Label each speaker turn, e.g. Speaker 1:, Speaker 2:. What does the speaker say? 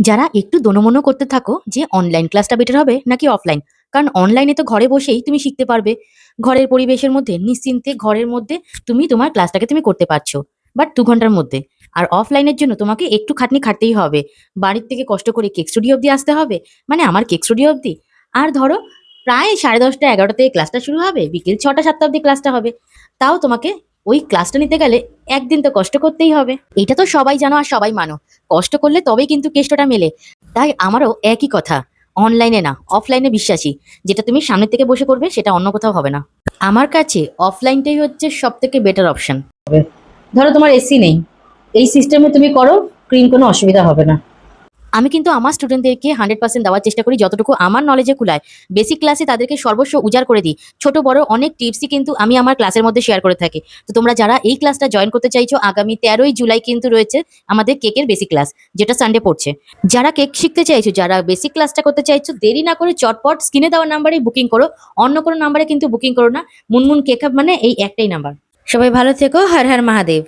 Speaker 1: যারা একটু দোনোমনো করতে থাকো যে অনলাইন ক্লাসটা বেটার হবে নাকি অফলাইন। কারণ অনলাইনে তো ঘরে বসেই তুমি শিখতে পারবে। ঘরের পরিবেশের মধ্যে নিশ্চিন্তে ঘরের মধ্যে তুমি তোমার ক্লাসটাকে তুমি করতে পারছো। বাট ২ ঘন্টার মধ্যে। আর অফলাইনের জন্য তোমাকে একটু খাটনি খাটতেই হবে। বাড়ির থেকে কষ্ট করে কেক স্টুডিও অব্দি আসতে হবে। মানে আমার কেক স্টুডিও অব্দি। আর ধরো প্রায় ১০:৩০ ১১টা থেকে ক্লাসটা শুরু হবে। বিকেল ৬টা ৭টা অব্দি ক্লাসটা হবে। তাও তোমাকে ওই ক্লাসটা নিতে গেলে একদিন তো কষ্ট করতেই হবে। এটা তো সবাই জানো আর সবাই মানো। কষ্ট করলে তবেই কিন্তু কেষ্টটা মেলে। তাই আমারও একই কথা। অনলাইনে না, অফলাইনে বিশ্বাসী। যেটা তুমি সামনে থেকে বসে করবে সেটা অন্য কোথাও হবে না। আমার কাছে অফলাইনটাই হচ্ছে সবথেকে বেটার অপশন। ধরো তোমার এসি নেই, এই সিস্টেমে তুমি করো, কোনো অসুবিধা হবে না। আমি কিন্তু আমার স্টুডেন্টদেরকে 100% দেওয়ার চেষ্টা করি যতটুকু আমার নলেজে কুলায়। বেসিক ক্লাসে তাদেরকে সর্বস্ব উজাড় করে দিই। ছোট বড় অনেক টিপসই কিন্তু আমি আমার ক্লাসের মধ্যে শেয়ার করে থাকি। তো তোমরা যারা এই ক্লাসটা জয়েন করতে চাইছো, আগামী ১৩ই জুলাই কিন্তু রয়েছে আমাদের কেকের বেসিক ক্লাস, যেটা সানডে পড়ছে। যারা কেক শিখতে চাইছো, যারা বেসিক ক্লাসটা করতে চাইছো, দেরি না করে চটপট স্ক্রিনে দেওয়া নাম্বারেই বুকিং করো। অন্য কোনো নাম্বারে কিন্তু বুকিং করো না। মুনমুন কেক হাব মানে এই একটাই নাম্বার। সবাই ভালো থেকো। হর হর মহাদেব।